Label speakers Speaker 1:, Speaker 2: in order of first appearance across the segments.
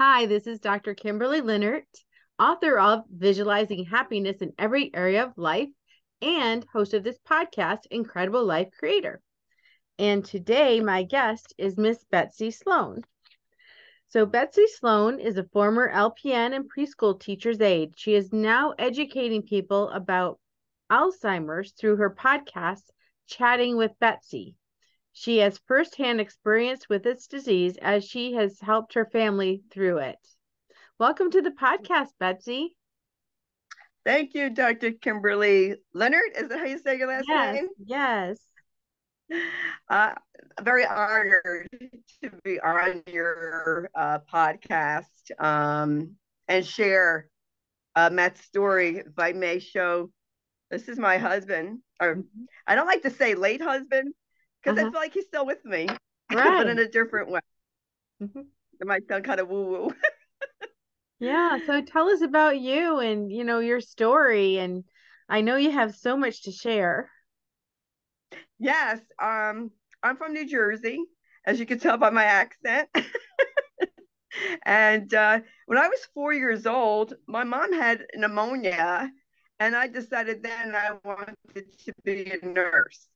Speaker 1: Hi, this is Dr. Kimberley Linert, author of Visualizing Happiness in Every Area of Life and host of this podcast, Incredible Life Creator. And today, my guest is Miss Betsy Sloan. So, Betsy Sloan is a former LPN and preschool teacher's aide. She is now educating people about Alzheimer's through her podcast, Chatting with Betsy. She has firsthand experience with this disease as she has helped her family through it. Welcome to the podcast, Betsy.
Speaker 2: Thank you, Dr. Kimberley Linert. Is that how you say your last
Speaker 1: Yes,
Speaker 2: name?
Speaker 1: yes.
Speaker 2: Uh, Very honored to be on your podcast and share Matt's story. If I may show, this is my husband. Or I don't like to say late husband because I feel like he's still with me, but in
Speaker 1: Right.
Speaker 2: a different way.
Speaker 1: Mhm.
Speaker 2: It might sound kind of woo-woo.
Speaker 1: Yeah, so tell us about you and, your story. And I know you have so much to share.
Speaker 2: Yes, I'm from New Jersey, as you can tell by my accent. And when I was 4 years old, my mom had pneumonia, and I decided then I wanted to be a nurse.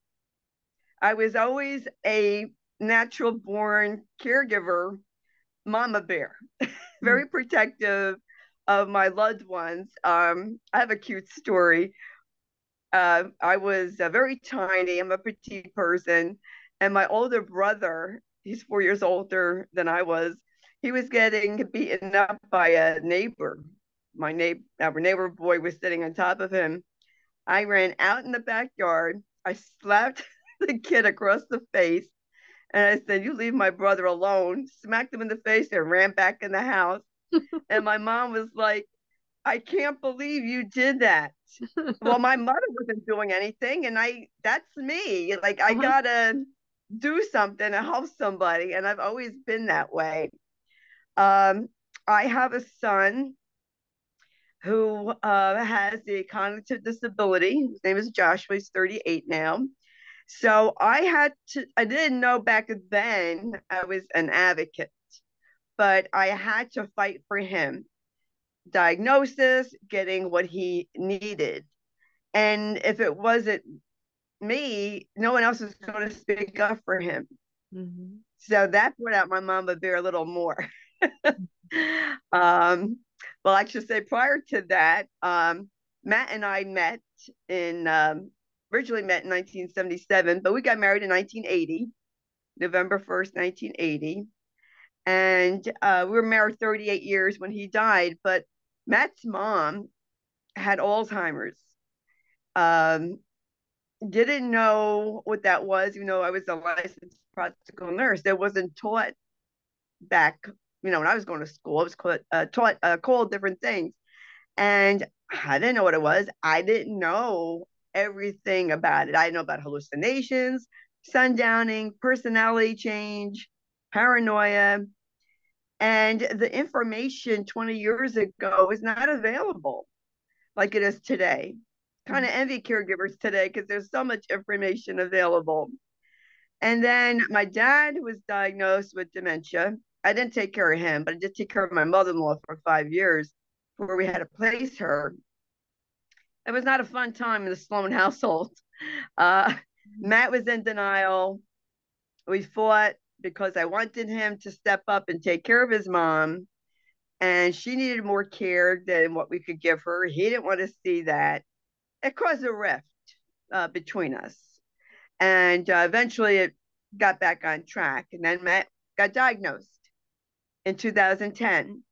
Speaker 2: I was always a natural born caregiver, mama bear,
Speaker 1: Mm.
Speaker 2: very protective of my loved ones. I have a cute story. I was very tiny. I'm a petite person, and my older brother, he's 4 years older than I was. He was getting beaten up by a neighbor. Our neighbor boy was sitting on top of him. I ran out in the backyard. I slapped the kid across the face, and I said, "You leave my brother alone." Smacked him in the face and ran back in the house. And my mom was like, "I can't believe you did that." Well, my mother wasn't doing anything, and that's me. Like, I
Speaker 1: Uh-huh.
Speaker 2: gotta do something to help somebody, and I've always been that way. Um, I have a son who has a cognitive disability. His name is Joshua. He's 38 now. So I didn't know back then I was an advocate, but I had to fight for him. Diagnosis, getting what he needed. And if it wasn't me, no one else was going to speak up for him.
Speaker 1: Mhm.
Speaker 2: So that brought out my mama bear a little more. um, well, I should say prior to that, Matt and I met in originally met in 1977, but we got married in 1980, November 1st, 1980. And we were married 38 years when he died. But Matt's mom had Alzheimer's. Um, didn't know what that was. I was a licensed practical nurse. It wasn't taught back, when I was going to school. It was called different things. And I didn't know what it was. I didn't know everything about it. I didn't know about hallucinations, sundowning, personality change, paranoia. And the information 20 years ago was not available like it is today. Kind of envy caregivers today because there's so much information available. And then my dad was diagnosed with dementia. I didn't take care of him, but I did take care of my mother-in-law for 5 years where we had to place her. It was not a fun time in the Sloan household. Uh, Matt was in denial. We fought because I wanted him to step up and take care of his mom, and she needed more care than what we could give her. He didn't want to see that. It caused a rift between us. And eventually it got back on track. And then Matt got diagnosed in 2010.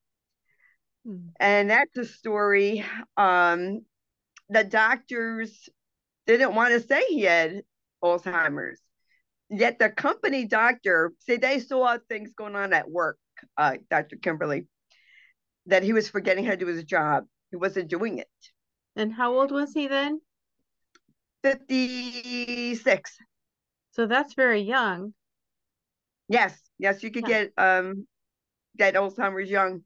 Speaker 1: Mhm.
Speaker 2: And that's a story. The doctors didn't want to say he had Alzheimer's. Yet the company doctor said they saw things going on at work, Dr. Kimberly, that he was forgetting how to do his job. He wasn't doing it.
Speaker 1: And how old was he then?
Speaker 2: 56.
Speaker 1: So that's very young.
Speaker 2: Yes, yes, you could
Speaker 1: Yeah.
Speaker 2: get Alzheimer's young.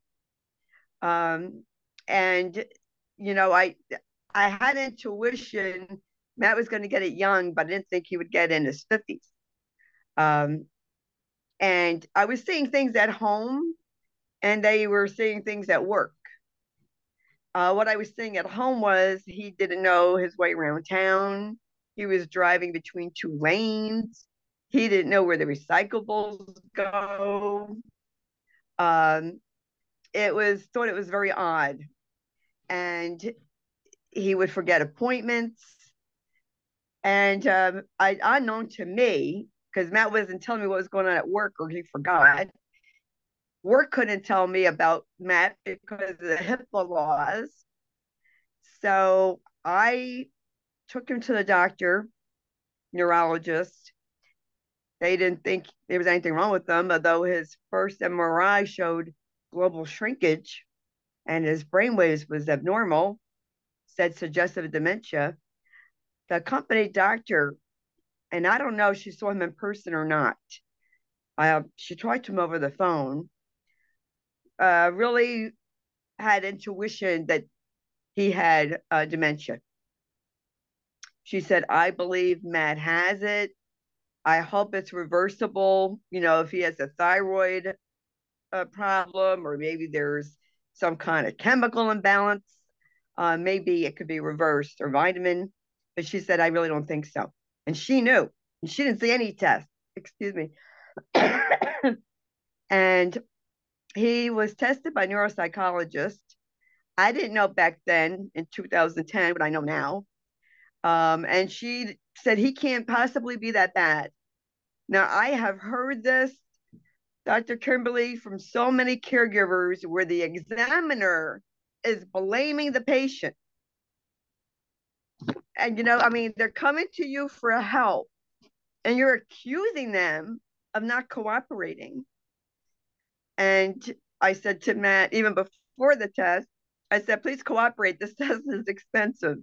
Speaker 2: Um, and I had intuition Matt was going to get it young, but I didn't think he would get in his 50s. Um, and I was seeing things at home, and they were seeing things at work. What I was seeing at home was he didn't know his way around town. He was driving between two lanes. He didn't know where the recyclables go. Um, it was very odd, and he would forget appointments. And unknown to me, because Matt wasn't telling me what was going on at work, or he forgot. Work couldn't tell me about Matt because of the HIPAA laws. So I took him to the doctor, neurologist. They didn't think there was anything wrong with him, although his first MRI showed global shrinkage and his brainwaves was abnormal, said suggestive dementia. The company doctor, and I don't know if she saw him in person or not. She talked to him over the phone. Really had intuition that he had dementia. She said, I believe Matt has it. I hope it's reversible. You know, if he has a thyroid problem, or maybe there's some kind of chemical imbalance, maybe it could be reversed, or vitamin. But she said, I really don't think so. And she knew. And she didn't see any test. Excuse me. And he was tested by a neuropsychologist. I didn't know back then in 2010, but I know now. And she said he can't possibly be that bad. Now, I have heard this, Dr. Kimberley, from so many caregivers where the examiner is blaming the patient. And, you know, I mean, they're coming to you for help and you're accusing them of not cooperating. And I said to Matt, even before the test, I said, please cooperate. This test is expensive.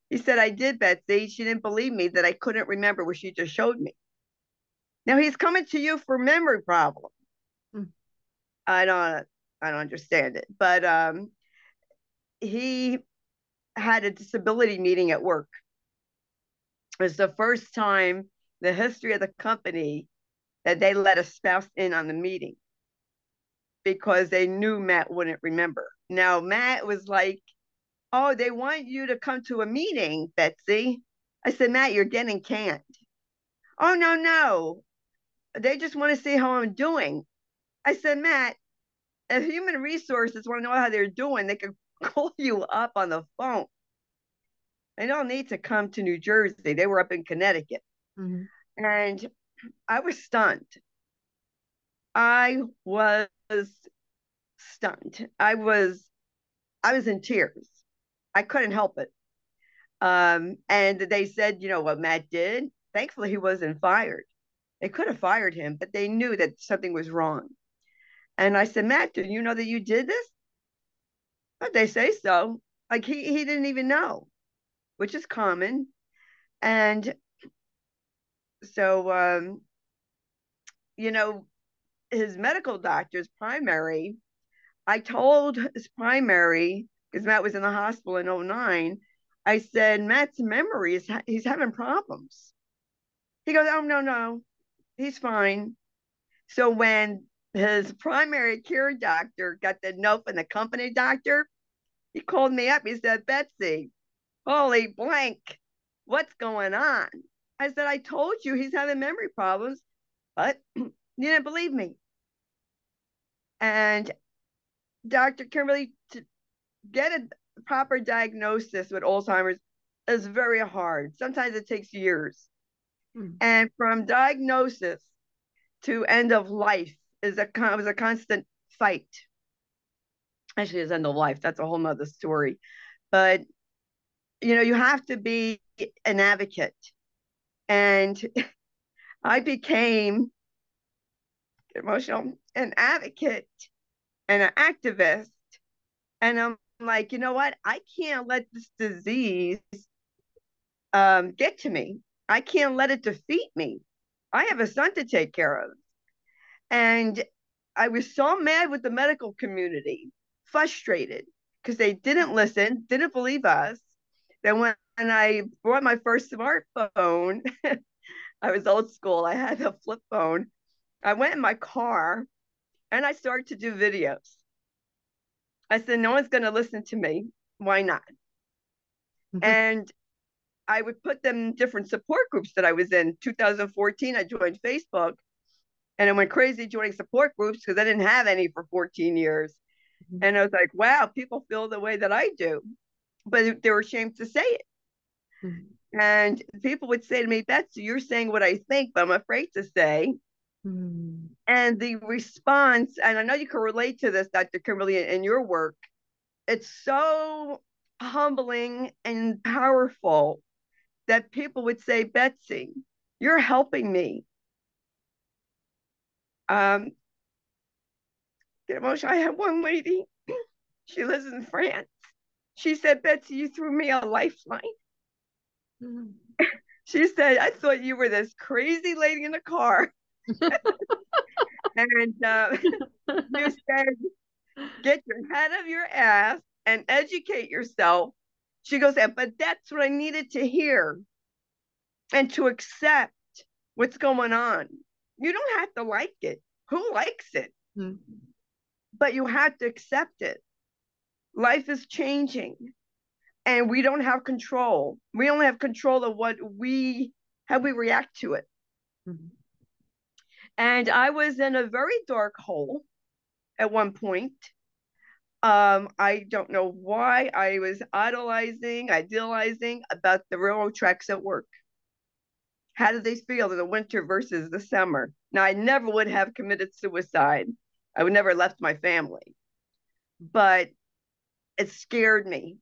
Speaker 2: He said, I did, Betsy. She didn't believe me that I couldn't remember what she just showed me. Now he's coming to you for memory problems. Mm. I don't understand it. But he had a disability meeting at work. It was the first time in the history of the company that they let a spouse in on the meeting because they knew Matt wouldn't remember. Now Matt was like, oh, they want you to come to a meeting, Betsy. I said, Matt, you're getting canned. Oh, no. They just want to see how I'm doing. I said, Matt, if human resources want to know how they're doing, they can call you up on the phone. They don't need to come to New Jersey. They were up in Connecticut. Mm-hmm. And I was stunned. I was stunned. I was in tears. I couldn't help it. And they said, you know what Matt did? Thankfully, he wasn't fired. They could have fired him, but they knew that something was wrong. And I said, Matt, do you know that you did this? But they say so. Like he didn't even know, which is common. And so, you know, his medical doctor's primary, I told his primary, because Matt was in the hospital in 2009, I said, Matt's memory he's having problems. He goes, oh, no, he's fine. So when his primary care doctor got the note from the company doctor, he called me up. He said, Betsy, holy blank, what's going on? I said, I told you he's having memory problems, but you didn't believe me. And Dr. Kimberley, to get a proper diagnosis with Alzheimer's is very hard. Sometimes it takes years. And from diagnosis to end of life was a constant fight. Actually, it's end of life. That's a whole nother story. But, you know, you have to be an advocate. And I became emotional, an advocate and an activist. And I'm like, you know what? I can't let this disease get to me. I can't let it defeat me. I have a son to take care of. And I was so mad with the medical community, frustrated, because they didn't listen, didn't believe us. Then when I bought my first smartphone, I was old school. I had a flip phone. I went in my car and I started to do videos. I said, no one's going to listen to me. Why not? And I would put them in different support groups that I was in. 2014, I joined Facebook, and I went crazy joining support groups because I didn't have any for 14 years. And I was like, wow, people feel the way that I do. But they were ashamed to say it. And people would say to me, Betsy, you're saying what I think, but I'm afraid to say. And the response, and I know you can relate to this, Dr. Kimberley, in your work, it's so humbling and powerful that people would say, Betsy, you're helping me. Get emotional. I had one lady, she lives in France. She said, Betsy, you threw me a lifeline. She said, I thought you were this crazy lady in the car. And you said, get your head out of your ass and educate yourself. She goes, but that's what I needed to hear and to accept what's going on. You don't have to like it. Who likes it? But you have to accept it. Life is changing and we don't have control. We only have control of how we react to it. And I was in a very dark hole at one point. I don't know why. I was idealizing about the railroad tracks at work. How did they feel in the winter versus the summer? Now, I never would have committed suicide. I would never have left my family. But it scared me.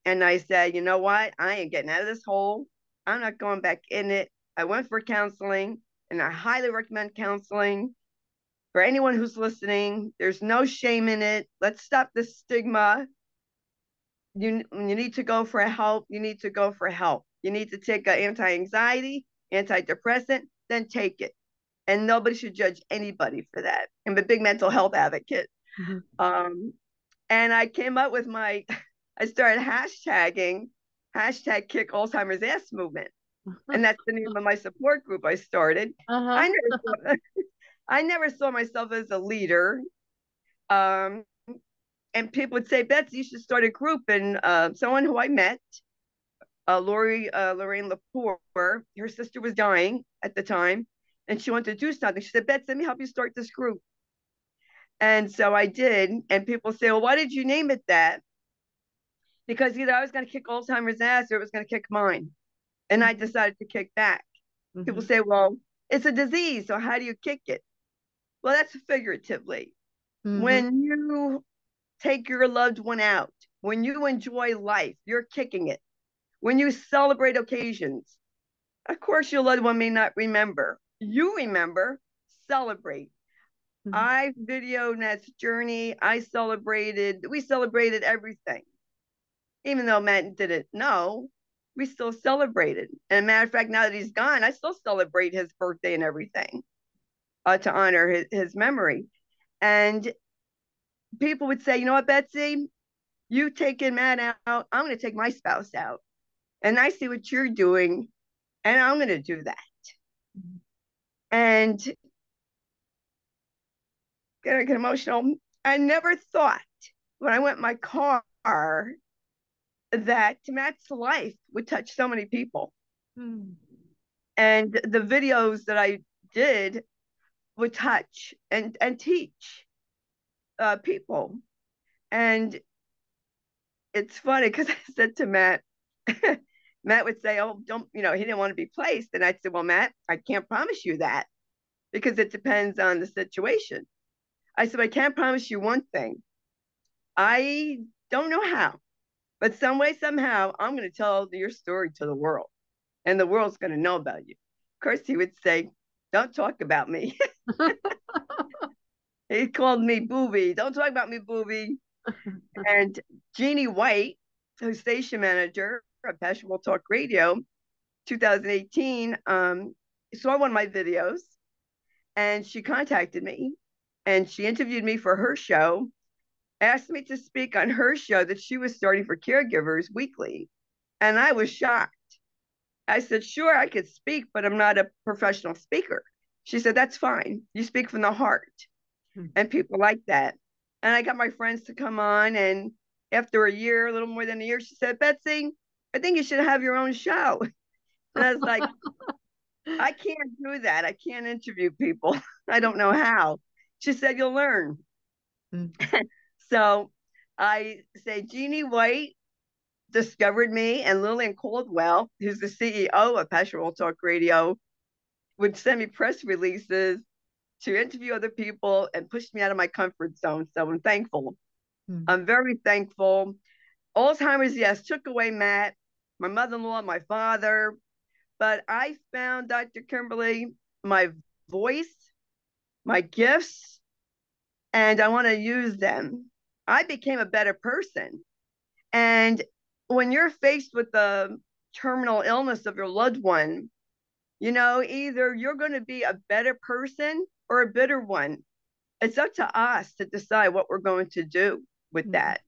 Speaker 2: And I said, you know what? I ain't getting out of this hole. I'm not going back in it. I went for counseling, and I highly recommend counseling for anyone who's listening. There's no shame in it. Let's stop the stigma. You need to go for help. You need to go for help. You need to take an anti-anxiety, antidepressant, then take it. And nobody should judge anybody for that. I'm a big mental health advocate. And I came up with I started hashtagging #kick Alzheimer's ass movement. And that's the name of my support group I started. I never saw myself as a leader. And people would say, Betsy, you should start a group. And someone who I met, Lorraine Lepore, her sister was dying at the time, and she wanted to do something. She said, Betsy, let me help you start this group. And so I did. And people say, well, why did you name it that? Because either I was going to kick Alzheimer's ass or it was going to kick mine. And I decided to kick back. People say, well, it's a disease, so how do you kick it? Well, that's figuratively. When you take your loved one out, when you enjoy life, you're kicking it. When you celebrate occasions, of course, your loved one may not remember. You remember, celebrate. I videoed Matt's journey. We celebrated everything. Even though Matt didn't know, we still celebrated. And a matter of fact, now that he's gone, I still celebrate his birthday and everything to honor his memory. And people would say, you know what, Betsy, you taking Matt out, I'm going to take my spouse out. And I see what you're doing, and I'm going to do that. And get emotional. I never thought when I went in my car that Matt's life would touch so many people. And the videos that I did would touch and teach people. And it's funny because I said to Matt, Matt would say, oh, don't, he didn't want to be placed. And I'd say, well, Matt, I can't promise you that because it depends on the situation. I said, I can't promise you one thing. I don't know how, but some way, somehow, I'm going to tell your story to the world, and the world's going to know about you. Of course, he would say, don't talk about me. He called me booby. Don't talk about me, booby. And Jeannie White, who's station manager at Preschool Talk Radio, 2018, saw one of my videos, and she contacted me, and she interviewed me for her show, asked me to speak on her show that she was starting for caregivers weekly. And I was shocked. I said, sure, I could speak, but I'm not a professional speaker. She said, that's fine. You speak from the heart. And people like that. And I got my friends to come on. And after a year, a little more than a year, she said, Betsy, I think you should have your own show. And I was like, I can't do that. I can't interview people. I don't know how. She said, you'll learn.
Speaker 1: Mm.
Speaker 2: So I say, Jeannie White discovered me, and Lillian Caldwell, who's the CEO of Passion Talk Radio, would send me press releases to interview other people and push me out of my comfort zone. So I'm thankful.
Speaker 1: Mm.
Speaker 2: I'm very thankful. Alzheimer's, yes, took away Matt, my mother-in-law, my father, but I found, Dr. Kimberly, my voice, my gifts, and I want to use them. I became a better person. And when you're faced with the terminal illness of your loved one, either you're going to be a better person or a bitter one. It's up to us to decide what we're going to do with
Speaker 1: Mm.
Speaker 2: that.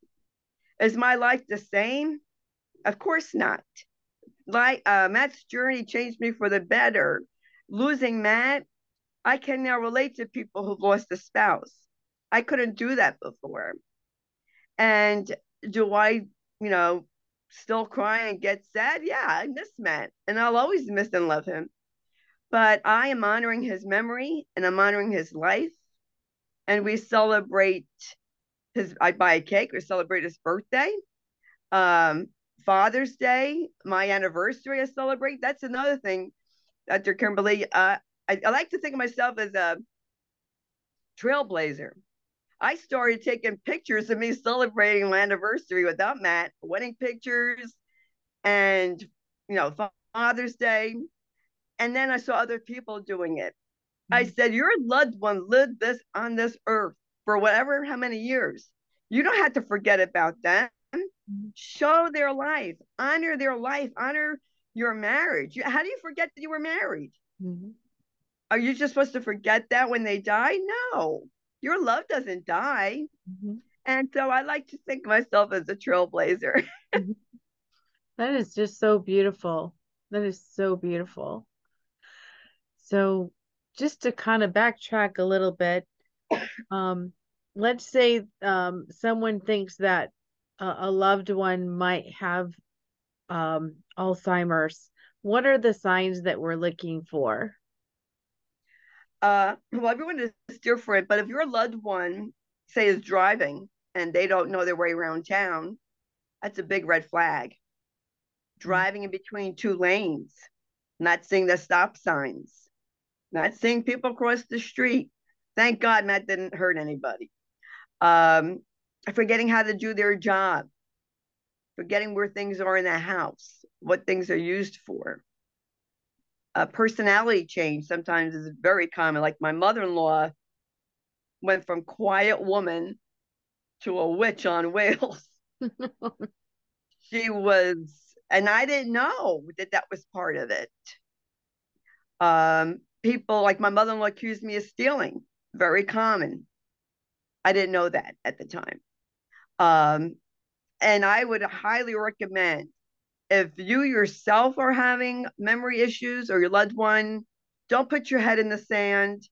Speaker 2: Is my life the same? Of course not. Matt's journey changed me for the better. Losing Matt, I can now relate to people who've lost a spouse. I couldn't do that before. And do I, still cry and get sad? Yeah, I miss Matt, and I'll always miss and love him. But I am honoring his memory and I'm honoring his life. And we celebrate I buy a cake, we celebrate his birthday, um, Father's Day, my anniversary, I celebrate. That's another thing, Dr. Kimberly. I like to think of myself as a trailblazer. I started taking pictures of me celebrating my anniversary without Matt, wedding pictures, and Father's Day. And then I saw other people doing it. I said, your loved one lived this on this earth for whatever, how many years. You don't have to forget about them. Show their life, honor your marriage. How do you forget that you were married?
Speaker 1: Mm-hmm.
Speaker 2: Are you just supposed to forget that when they die? No, your love doesn't die.
Speaker 1: Mm-hmm.
Speaker 2: And so I like to think of myself as a trailblazer.
Speaker 1: Mm-hmm. That is just so beautiful. That is so beautiful. So just to kind of backtrack a little bit, um, let's say someone thinks that a loved one might have Alzheimer's. What are the signs that we're looking for?
Speaker 2: Well, everyone is different, but if your loved one, say, is driving and they don't know their way around town, that's a big red flag. Driving in between two lanes, not seeing the stop signs, not seeing people cross the street. Thank God Matt didn't hurt anybody. Um, Forgetting how to do their job, forgetting where things are in the house, what things are used for. Personality change sometimes is very common. Like my mother-in-law went from quiet woman to a witch on wheels. She was, and I didn't know that was part of it. People like my mother-in-law accused me of stealing. Very common. I didn't know that at the time. Um, and I would highly recommend, if you yourself are having memory issues or your loved one, don't put your head in the sand.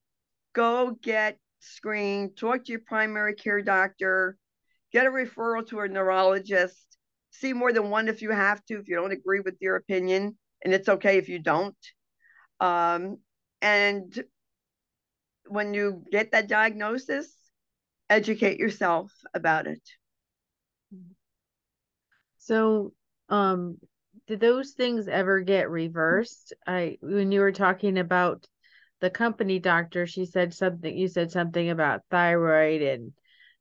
Speaker 2: Go get screened, talk to your primary care doctor, get a referral to a neurologist, see more than one if you have to, if you don't agree with their opinion, and it's okay if you don't. And when you get that diagnosis, educate yourself about it.
Speaker 1: So, did those things ever get reversed? When you were talking about the company doctor, you said something about thyroid and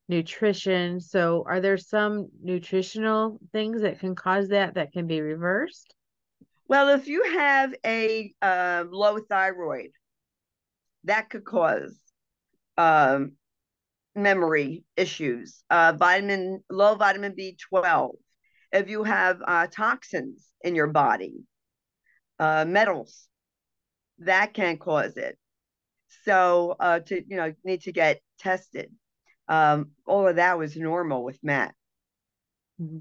Speaker 1: nutrition. So, are there some nutritional things that can cause that can be reversed?
Speaker 2: Well, if you have a low thyroid, that could cause um, memory issues, low vitamin B12. If you have toxins in your body, metals, that can cause it. So need to get tested. All of that was normal with Matt.
Speaker 1: Mhm.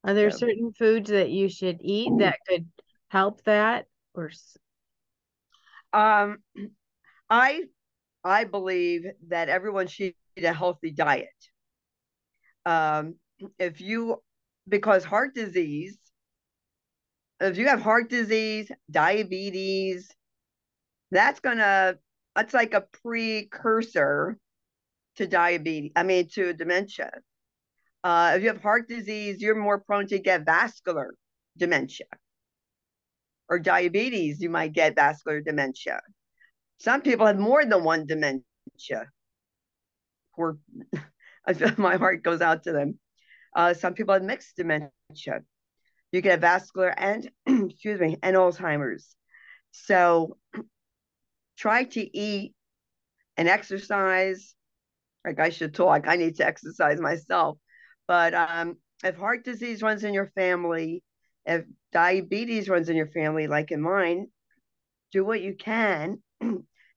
Speaker 1: Are there
Speaker 2: So,
Speaker 1: certain foods that you should eat that could help that?
Speaker 2: um, I I believe that everyone should eat a healthy diet. Um, if you, because heart disease, if you have heart disease, diabetes, that's like a precursor to diabetes, to dementia. If you have heart disease, you're more prone to get vascular dementia, or diabetes, you might get vascular dementia. Some people have more than one dementia. Poor, my heart goes out to them. Some people have mixed dementia. You can have vascular and, excuse me, and Alzheimer's. So try to eat and exercise. Like, I should talk. I need to exercise myself. But if heart disease runs in your family, if diabetes runs in your family, like in mine, do what you can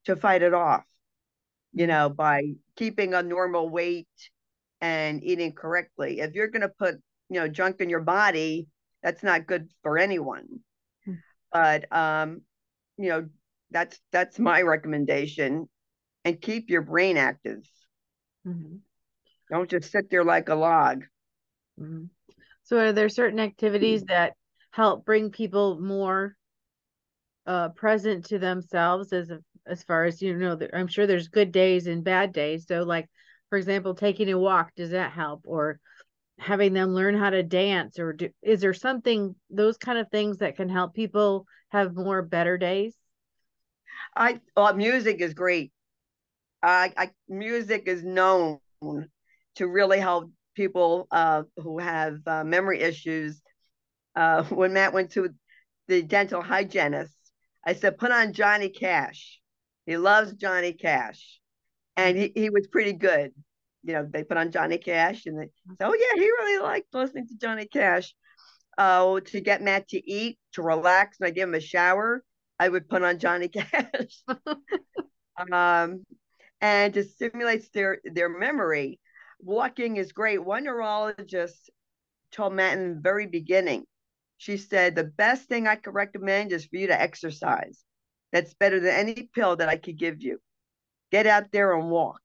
Speaker 2: to fight it off, by keeping a normal weight and eating correctly. If you're going to put, junk in your body, that's not good for anyone. But, that's my recommendation. And keep your brain active.
Speaker 1: Mm-hmm.
Speaker 2: Don't just sit there like a log.
Speaker 1: Mm-hmm. So are there certain activities that help bring people more present to themselves as far as I'm sure there's good days and bad days. So like, for example, taking a walk, does that help? Or having them learn how to dance, or is there something, those kind of things that can help people have more better days?
Speaker 2: Music is great. Music is known to really help people who have memory issues. When Matt went to the dental hygienist, I said, put on Johnny Cash. He loves Johnny Cash. And he was pretty good. They put on Johnny Cash, and they said, oh, yeah, he really liked listening to Johnny Cash. To get Matt to eat, to relax, and I give him a shower, I would put on Johnny Cash. And to stimulate their memory. Walking is great. One neurologist told Matt in the very beginning, she said, the best thing I could recommend is for you to exercise. That's better than any pill that I could give you. Get out there and walk.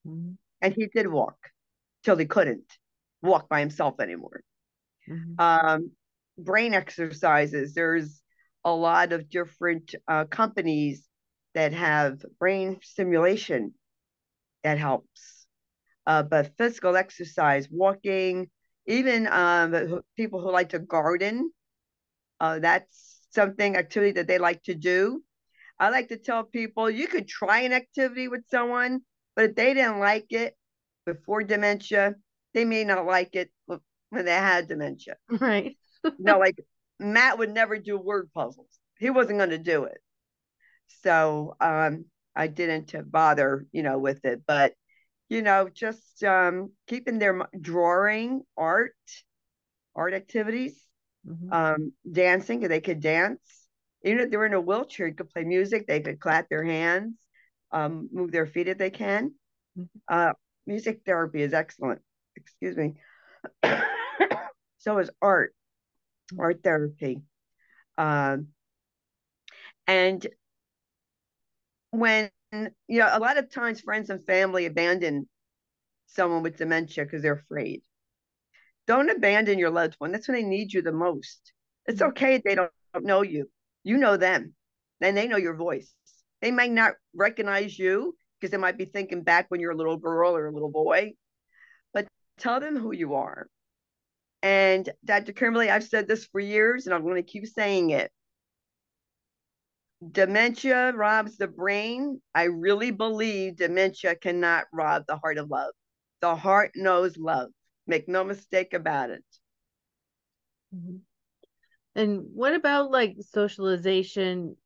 Speaker 2: Mm-hmm. And he did walk till he couldn't walk by himself anymore. Mm-hmm. Brain exercises. There's a lot of different companies that have brain stimulation that helps. But physical exercise, walking, even people who like to garden, that's activity that they like to do. I like to tell people you could try an activity with someone, but if they didn't like it before dementia, they may not like it when they had dementia.
Speaker 1: Right.
Speaker 2: Like Matt would never do word puzzles. He wasn't going to do it. So I didn't bother, with it. But, just keeping their drawing, art activities, dancing, they could dance. Even if they're in a wheelchair, you could play music. They could clap their hands, move their feet if they can. Music therapy is excellent. Excuse me. So is art therapy. And when, a lot of times friends and family abandon someone with dementia because they're afraid. Don't abandon your loved one. That's when they need you the most. It's okay if they don't know you. You know them. And they know your voice. They might not recognize you because they might be thinking back when you're a little girl or a little boy. But tell them who you are. And Dr. Kimberley, I've said this for years, and I'm going to keep saying it. Dementia robs the brain. I really believe dementia cannot rob the heart of love. The heart knows love. Make no mistake about it.
Speaker 1: Mm-hmm. And what about like socialization?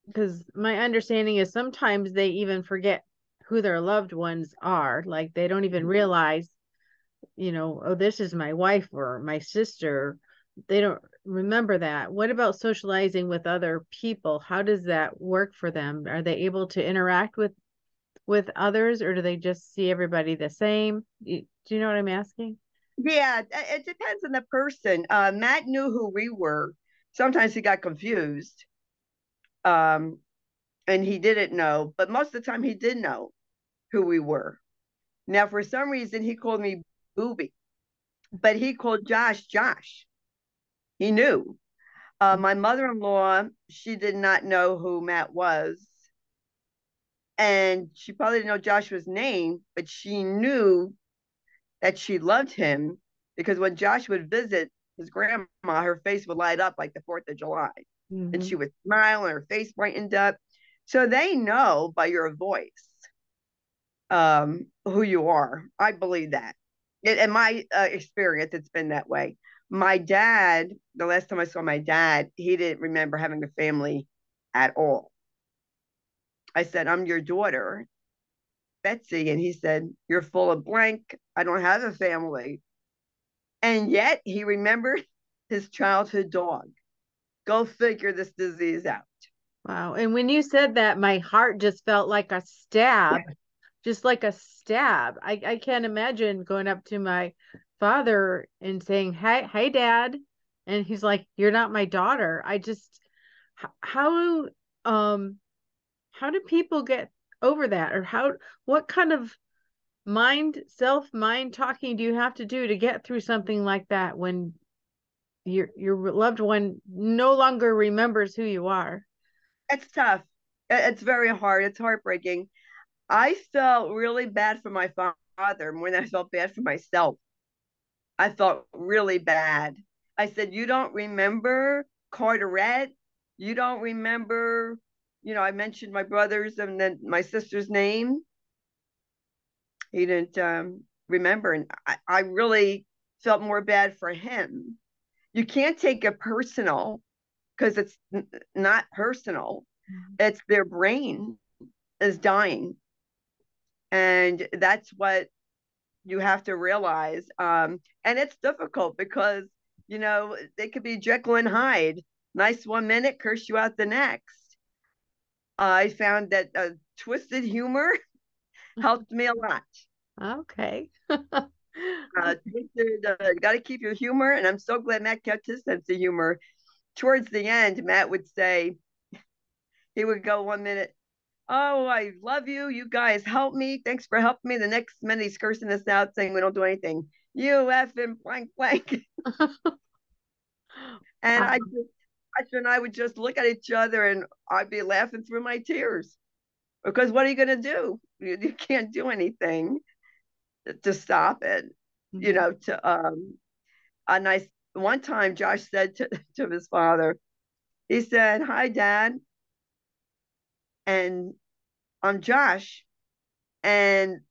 Speaker 1: Because my understanding is sometimes they even forget who their loved ones are. Like they don't even realize, oh, this is my wife or my sister. They don't remember that. What about socializing with other people? How does that work for them? Are they able to interact with others, or do they just see everybody the same? Do you know what I'm asking?
Speaker 2: Yeah, it depends on the person. Matt knew who we were. Sometimes he got confused, and he didn't know, but most of the time he did know who we were. Now, for some reason, he called me Booby, but he called Josh Josh. He knew. My mother-in-law, she did not know who Matt was, and she probably didn't know Joshua's name, but she knew that she loved him because when Josh would visit his grandma, her face would light up like the 4th of July. And she would smile and her face brightened up. So they know by your voice who you are. I believe that. In my experience, it's been that way. My dad, the last time I saw my dad, he didn't remember having a family at all. I said, I'm your daughter, Betsy. And he said, you're full of blank. I don't have a family. And yet he remembered his childhood dog. Go figure this disease out.
Speaker 1: Wow. And when you said that, my heart just felt like a stab, just like a stab. I can't imagine going up to my father and saying, hey, Dad. And he's like, you're not my daughter. I just, how, how do people get over that? Or what kind of mind talking do you have to do to get through something like that when your loved one no longer remembers who you are?
Speaker 2: It's tough. It's very hard. It's heartbreaking. I felt really bad for my father more than I felt bad for myself. I felt really bad. I said, you don't remember Carteret? You don't remember, I mentioned my brother's and then my sister's name. He didn't remember. And I really felt more bad for him. You can't take it personal because it's not personal. It's their brain is dying. And that's what you have to realize. And it's difficult because, they could be Jekyll and Hyde. Nice 1 minute, curse you out the next. I found that twisted humor helped me a lot.
Speaker 1: Okay.
Speaker 2: Twisted, got to keep your humor. And I'm so glad Matt kept his sense of humor. Towards the end, Matt would say, he would go 1 minute, oh, I love you. You guys help me. Thanks for helping me. The next minute he's cursing us out saying we don't do anything. You effing blank blank. And Josh and I would just look at each other and I'd be laughing through my tears. Because what are you going to do? You can't do anything to stop it. A nice one time Josh said to his father, he said, hi, Dad. And I'm Josh. And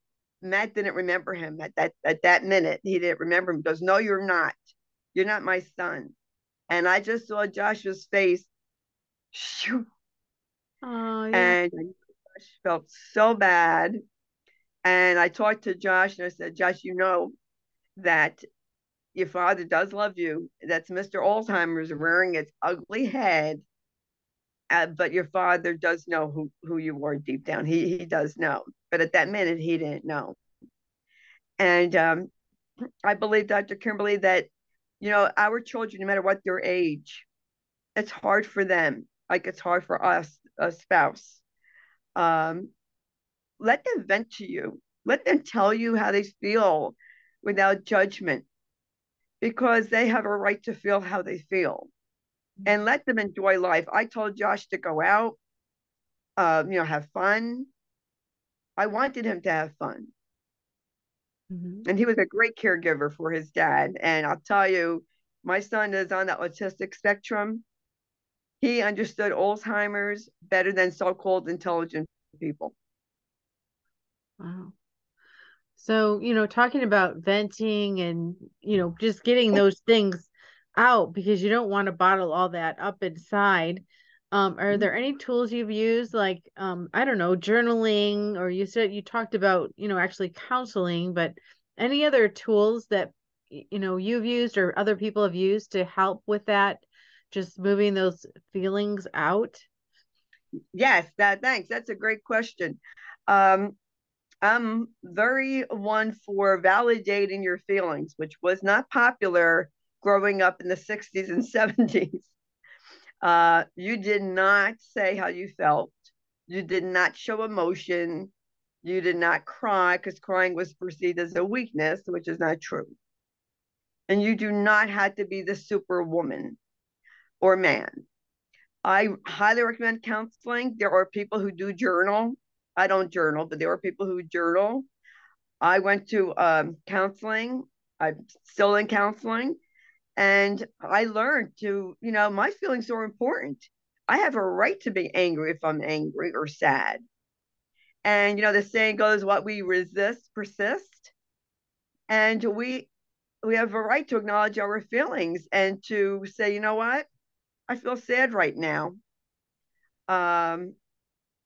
Speaker 2: Matt didn't remember him at that minute. He didn't remember him. He goes, no, you're not. You're not my son. And I just saw Joshua's face. Shoo.
Speaker 1: Oh, yeah.
Speaker 2: And Josh felt so bad. And I talked to Josh and I said, Josh, you know that your father does love you. That's Mr. Alzheimer's rearing its ugly head. But your father does know who you are deep down. He does know. But at that minute, he didn't know. And I believe, Dr. Kimberley, that, our children, no matter what their age, it's hard for them. Like it's hard for us, a spouse. Let them vent to you. Let them tell you how they feel without judgment because they have a right to feel how they feel and let them enjoy life. I told Josh to go out, have fun. I wanted him to have fun. And he was a great caregiver for his dad. And I'll tell you, my son is on the autistic spectrum. He understood Alzheimer's better than so-called intelligent people.
Speaker 1: Wow. So, talking about venting and, just getting those things out because you don't want to bottle all that up inside. Are there any tools you've used like, I don't know, journaling, or you said you talked about, actually counseling, but any other tools that, you've used or other people have used to help with that, just moving those feelings out?
Speaker 2: Yes, thanks. That's a great question. I'm very one for validating your feelings, which was not popular growing up in the 60s and 70s. You did not say how you felt. You did not show emotion. You did not cry because crying was perceived as a weakness, which is not true. And you do not have to be the superwoman or man. I highly recommend counseling. There are people who do journal. I don't journal, but there are people who journal. I went to counseling. I'm still in counseling. And I learned to, my feelings are important. I have a right to be angry if I'm angry or sad. And, the saying goes, what we resist persist. And we have a right to acknowledge our feelings and to say, you know what? I feel sad right now. Um,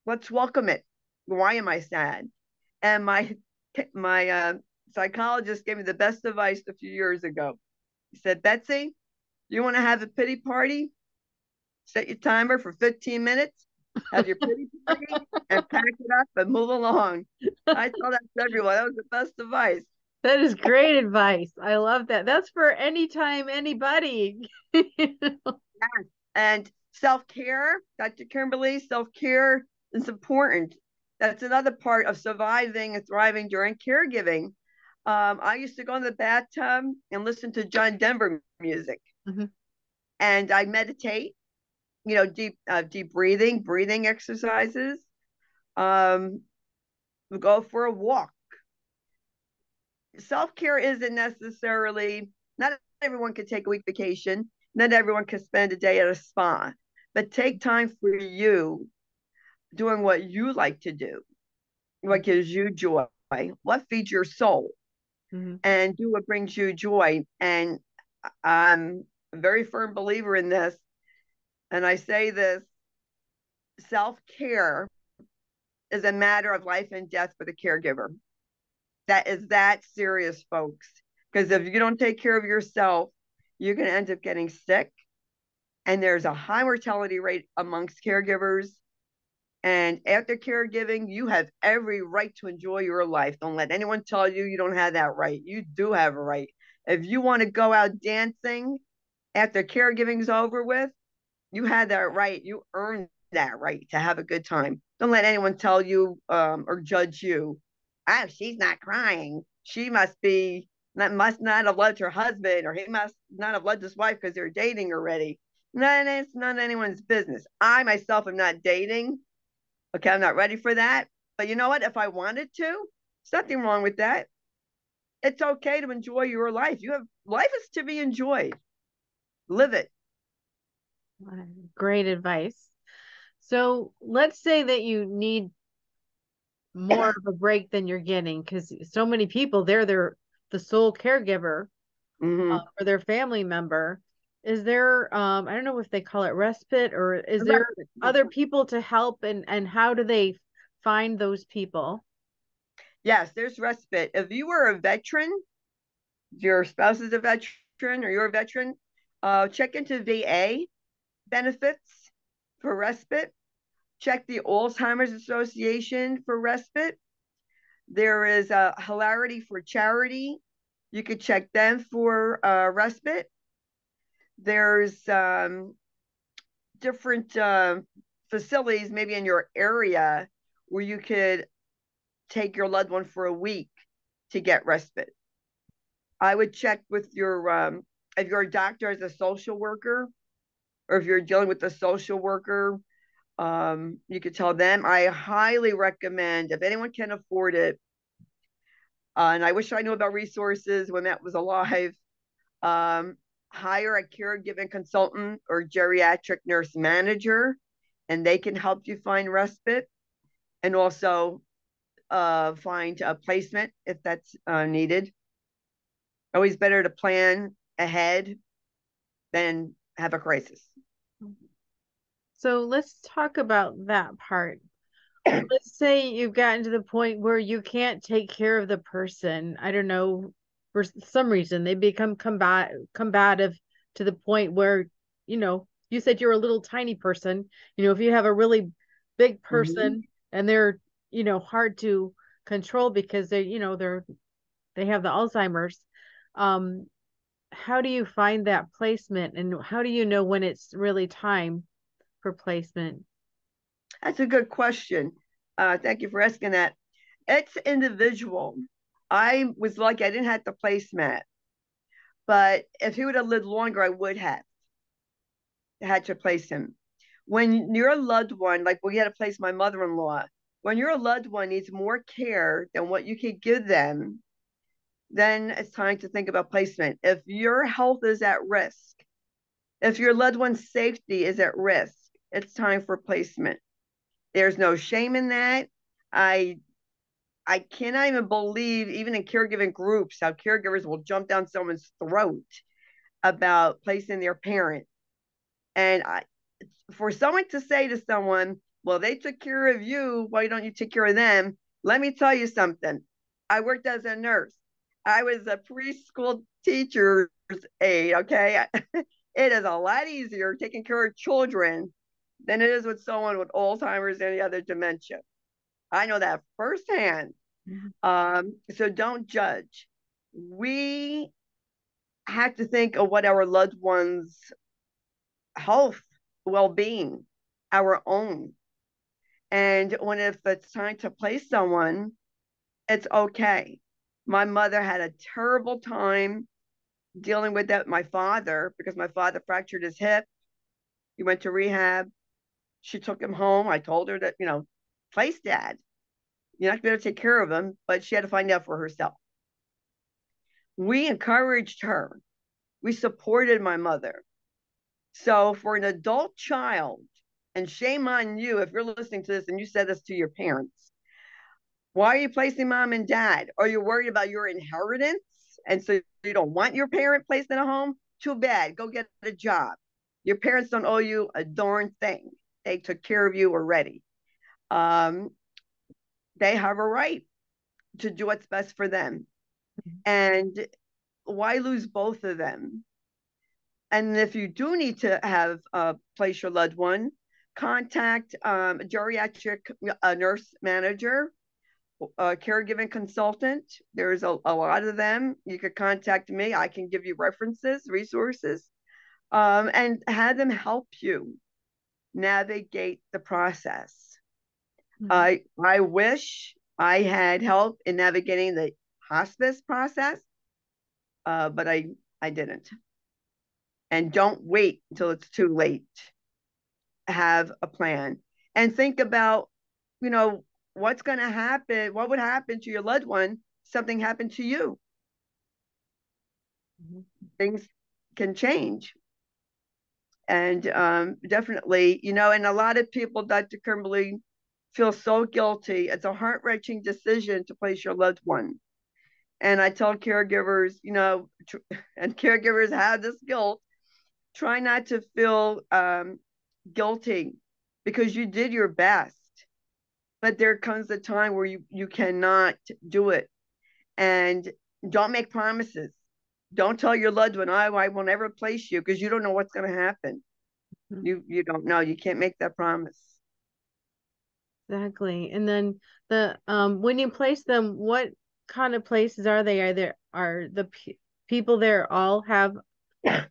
Speaker 2: let's welcome it. Why am I sad? And my psychologist gave me the best advice a few years ago. He said, Betsy, you want to have a pity party? Set your timer for 15 minutes, have your pity party, and pack it up and move along. I tell that to everyone. That was the best advice.
Speaker 1: That is great advice. I love that. That's for anytime, anybody.
Speaker 2: And self-care, Dr. Kimberly, self-care is important. That's another part of surviving and thriving during caregiving. I used to go in the bathtub and listen to John Denver music. Mm-hmm. And I meditate, deep breathing exercises. Go for a walk. Self-care isn't necessarily, not everyone can take a week vacation. Not everyone can spend a day at a spa, but take time for you doing what you like to do, what gives you joy, what feeds your soul, and do what brings you joy. And I'm a very firm believer in this. And I say this, self-care is a matter of life and death for the caregiver. That is that serious, folks. Because if you don't take care of yourself, you're going to end up getting sick. And there's a high mortality rate amongst caregivers. And after caregiving, you have every right to enjoy your life. Don't let anyone tell you you don't have that right. You do have a right. If you want to go out dancing after caregiving's over with, you had that right. You earned that right to have a good time. Don't let anyone tell you or judge you. Oh, she's not crying. She must not have loved her husband, or he must not have loved his wife because they're dating already. No, it's not anyone's business. I myself am not dating. Okay, I'm not ready for that. But you know what? If I wanted to, there's nothing wrong with that. It's okay to enjoy your life. Life is to be enjoyed. Live it.
Speaker 1: Great advice. So let's say that you need more of a break than you're getting, because so many people, they're the sole caregiver for their family member. Is there, I don't know if they call it respite, or is there other people to help, and how do they find those people?
Speaker 2: Yes, there's respite. If you were a veteran, your spouse is a veteran or you're a veteran, check into VA benefits for respite. Check the Alzheimer's Association for respite. There is a Hilarity for Charity. You could check them for respite. There's different facilities maybe in your area where you could take your loved one for a week to get respite. I would check with your if your doctor is a social worker, or if you're dealing with a social worker, you could tell them. I highly recommend, if anyone can afford it, and I wish I knew about resources when that was alive, hire a caregiving consultant or geriatric nurse manager, and they can help you find respite, and also find a placement if that's needed. Always better to plan ahead than have a crisis.
Speaker 1: So let's talk about that part. Let's say you've gotten to the point where you can't take care of the person. I don't know, for some reason they become combative to the point where, you said you're a little tiny person. If you have a really big person and they're, hard to control because they have the Alzheimer's. How do you find that placement, and how do you know when it's really time for placement?
Speaker 2: That's a good question. Thank you for asking that. It's individual. I was lucky I didn't have to place Matt, but if he would have lived longer, I would have had to place him. When you're a loved one, like we had to place my mother-in-law, when your loved one needs more care than what you can give them, then it's time to think about placement. If your health is at risk, if your loved one's safety is at risk, it's time for placement. There's no shame in that. I I cannot even believe, even in caregiving groups, how caregivers will jump down someone's throat about placing their parent. And for someone to say to someone, well, they took care of you, why don't you take care of them? Let me tell you something. I worked as a nurse. I was a preschool teacher's aide, okay? It is a lot easier taking care of children than it is with someone with Alzheimer's and any other dementia. I know that firsthand. So don't judge. We have to think of what our loved ones' health, well-being, our own. And when if it's time to place someone, it's okay. My mother had a terrible time dealing with that. My father, because my father fractured his hip, he went to rehab. She took him home. I told her that, place dad. You're not going to take care of him, but she had to find out for herself. We encouraged her. We supported my mother. So for an adult child, and shame on you if you're listening to this and you said this to your parents, why are you placing mom and dad? Are you worried about your inheritance? And so you don't want your parent placed in a home? Too bad. Go get a job. Your parents don't owe you a darn thing. They took care of you already. They have a right to do what's best for them. And why lose both of them? And if you do need to have place your loved one, contact a geriatric nurse manager, a caregiving consultant. There's a lot of them. You could contact me. I can give you references, resources, and have them help you navigate the process. I wish I had help in navigating the hospice process, but I didn't. And don't wait until it's too late. Have a plan and think about, what's going to happen. What would happen to your loved one? Something happened to you. Things can change. And definitely, and a lot of people, Dr. Kimberley, feel so guilty. It's a heart-wrenching decision to place your loved one. And I tell caregivers, and caregivers have this guilt, try not to feel guilty because you did your best. But there comes a time where you cannot do it. And don't make promises. Don't tell your loved one, I will never place you, because you don't know what's going to happen. You don't know. You can't make that promise.
Speaker 1: Exactly. And then the when you place them, what kind of places are they? Are the people there all have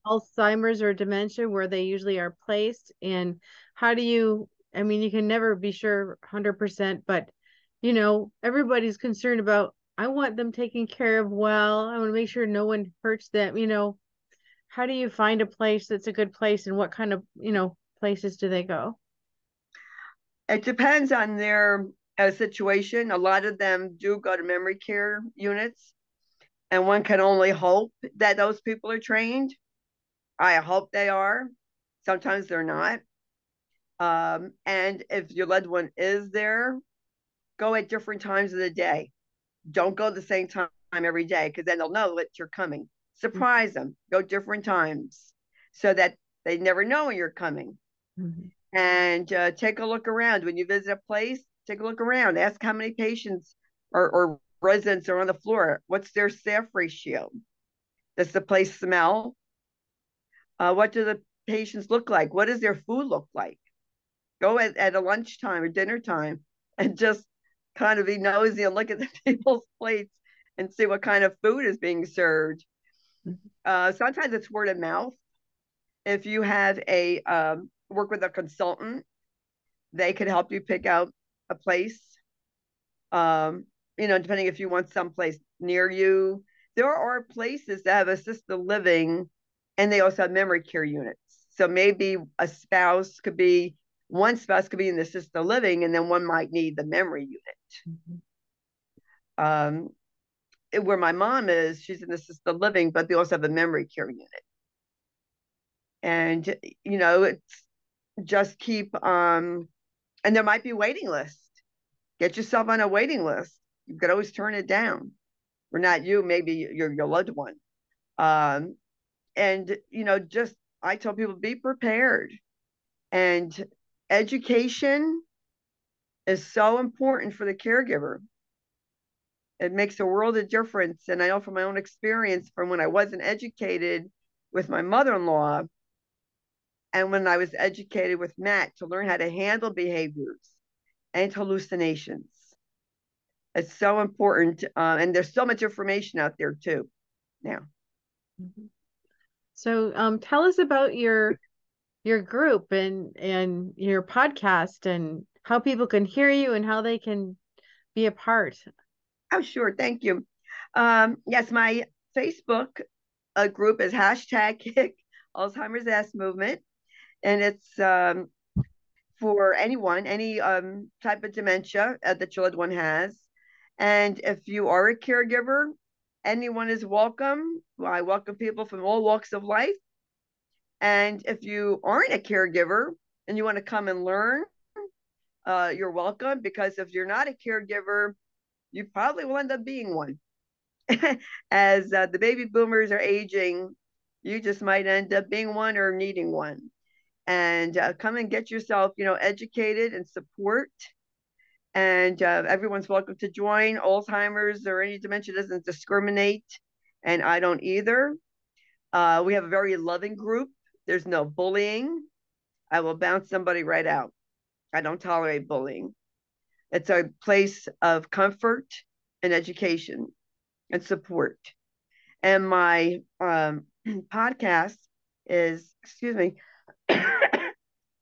Speaker 1: Alzheimer's or dementia where they usually are placed? And how do you, I mean, you can never be sure 100%, but everybody's concerned about, I want them taken care of well. I want to make sure no one hurts them. How do you find a place that's a good place, and what kind of, places do they go?
Speaker 2: It depends on their situation. A lot of them do go to memory care units, and one can only hope that those people are trained. I hope they are. Sometimes they're not. And if your loved one is there, go at different times of the day. Don't go the same time every day, because then they'll know that you're coming. Surprise them. Go different times so that they never know when you're coming. And take a look around. When you visit a place, take a look around. Ask how many patients or residents are on the floor. What's their staff ratio? Does the place smell? What do the patients look like? What does their food look like? Go at a lunchtime or dinner time and just kind of be nosy and look at the people's plates and see what kind of food is being served. Sometimes it's word of mouth. If you have work with a consultant, they could help you pick out a place. depending if you want someplace near you. There are places that have assisted living and they also have memory care units. So maybe one spouse could be in the assisted living and then one might need the memory unit. Mm-hmm. Where my mom is, she's in assisted living, but they also have a memory care unit. And, it's just and there might be a waiting list. Get yourself on a waiting list. You could always turn it down. Or not you, maybe your loved one. And just I tell people be prepared. And education is so important for the caregiver. It makes a world of difference. And I know from my own experience from when I wasn't educated with my mother-in-law and when I was educated with Matt to learn how to handle behaviors and hallucinations. It's so important. And there's so much information out there too now.
Speaker 1: Mm-hmm. So tell us about your group and your podcast and how people can hear you and how they can be a part.
Speaker 2: Oh, sure. Thank you. Yes, my Facebook group is hashtag Alzheimer's Ass Movement. And it's for anyone, any type of dementia that your loved one has. And if you are a caregiver, anyone is welcome. I welcome people from all walks of life. And if you aren't a caregiver and you want to come and learn, you're welcome, because if you're not a caregiver, you probably will end up being one. As the baby boomers are aging, you just might end up being one or needing one. And come and get yourself, educated and support. And everyone's welcome to join. Alzheimer's or any dementia doesn't discriminate, and I don't either. We have a very loving group. There's no bullying. I will bounce somebody right out. I don't tolerate bullying. It's a place of comfort and education and support. And my podcast is, excuse me,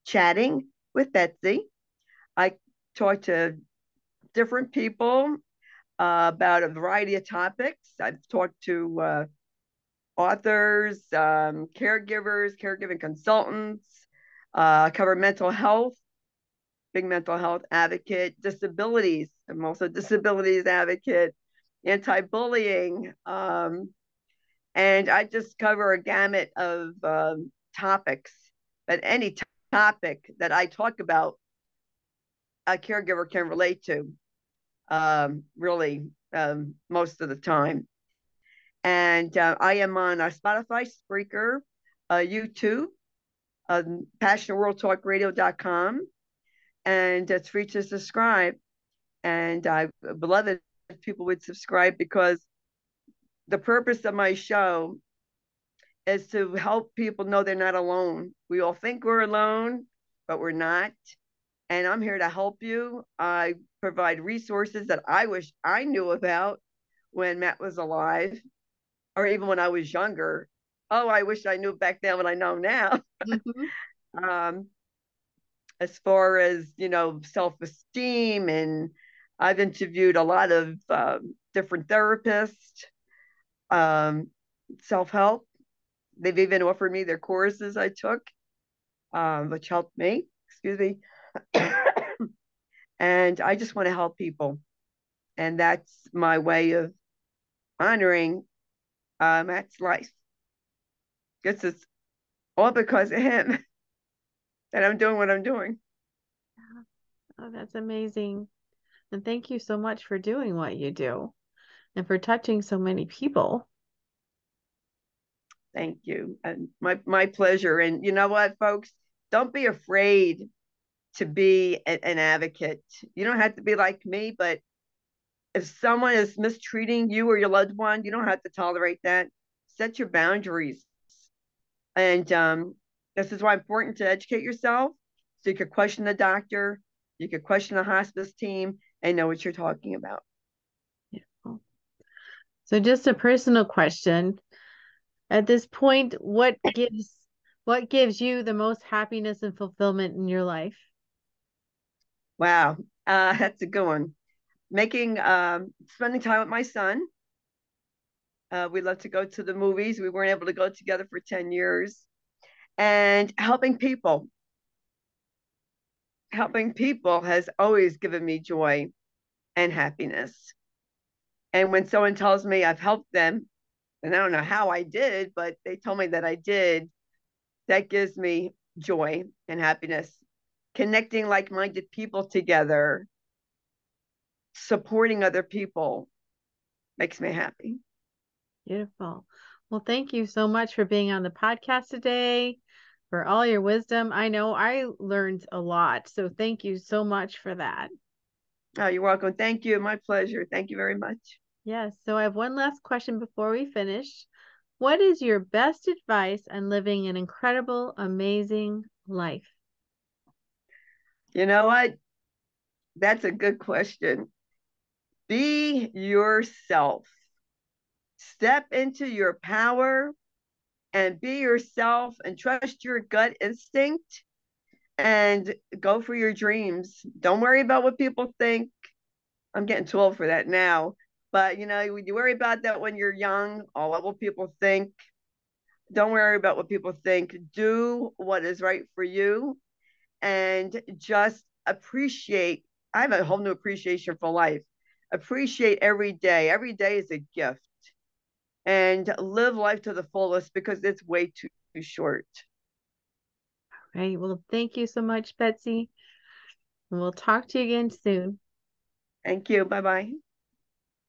Speaker 2: Chatting with Betsy. I talk to different people about a variety of topics. I've talked to authors, caregivers, caregiving consultants, cover mental health, big mental health advocate, disabilities. I'm also a disabilities advocate, anti-bullying. And I just cover a gamut of topics. But any topic that I talk about, a caregiver can relate to, really, most of the time. And I am on Spotify, Spreaker, YouTube, passionworldtalkradio.com, and it's free to subscribe. And I would love it if people would subscribe, because the purpose of my show is to help people know they're not alone. We all think we're alone, but we're not. And I'm here to help you. I provide resources that I wish I knew about when Matt was alive, or even when I was younger. Oh, I wish I knew back then what I know now. Mm-hmm. As far as, self-esteem, and I've interviewed a lot of different therapists, self-help. They've even offered me their courses I took, which helped me, excuse me. And I just want to help people. And that's my way of honoring Matt's life. Guess it's all because of him that I'm doing what I'm doing.
Speaker 1: Oh, that's amazing. And thank you so much for doing what you do and for touching so many people.
Speaker 2: Thank you. And my pleasure. And you know what, folks? Don't be afraid to be an advocate. You don't have to be like me, but if someone is mistreating you or your loved one, you don't have to tolerate that. Set your boundaries. And this is why it's important to educate yourself, so you could question the doctor, you could question the hospice team, and know what you're talking about.
Speaker 1: Yeah. So just a personal question. At this point, what gives you the most happiness and fulfillment in your life?
Speaker 2: Wow, that's a good one. making spending time with my son. We love to go to the movies. We weren't able to go together for 10 years. And helping people. Helping people has always given me joy and happiness. And when someone tells me I've helped them, and I don't know how I did, but they told me that I did, that gives me joy and happiness. Connecting like minded people together, supporting other people makes me happy.
Speaker 1: Beautiful. Well, thank you so much for being on the podcast today, for all your wisdom. I know I learned a lot, so thank you so much for that.
Speaker 2: Oh, you're welcome. Thank you. My pleasure. Thank you very much.
Speaker 1: Yes. So I have one last question before we finish. What is your best advice on living an incredible, amazing life?
Speaker 2: You know what? That's a good question. Be yourself. Step into your power and be yourself and trust your gut instinct and go for your dreams. Don't worry about what people think. I'm getting too old for that now. But you worry about that when you're young, all what will people think. Don't worry about what people think. Do what is right for you and just appreciate. I have a whole new appreciation for life. Appreciate every day. Every day is a gift. And live life to the fullest because it's way too short.
Speaker 1: Right. Well, thank you so much, Betsy. And we'll talk to you again soon.
Speaker 2: Thank you. Bye bye.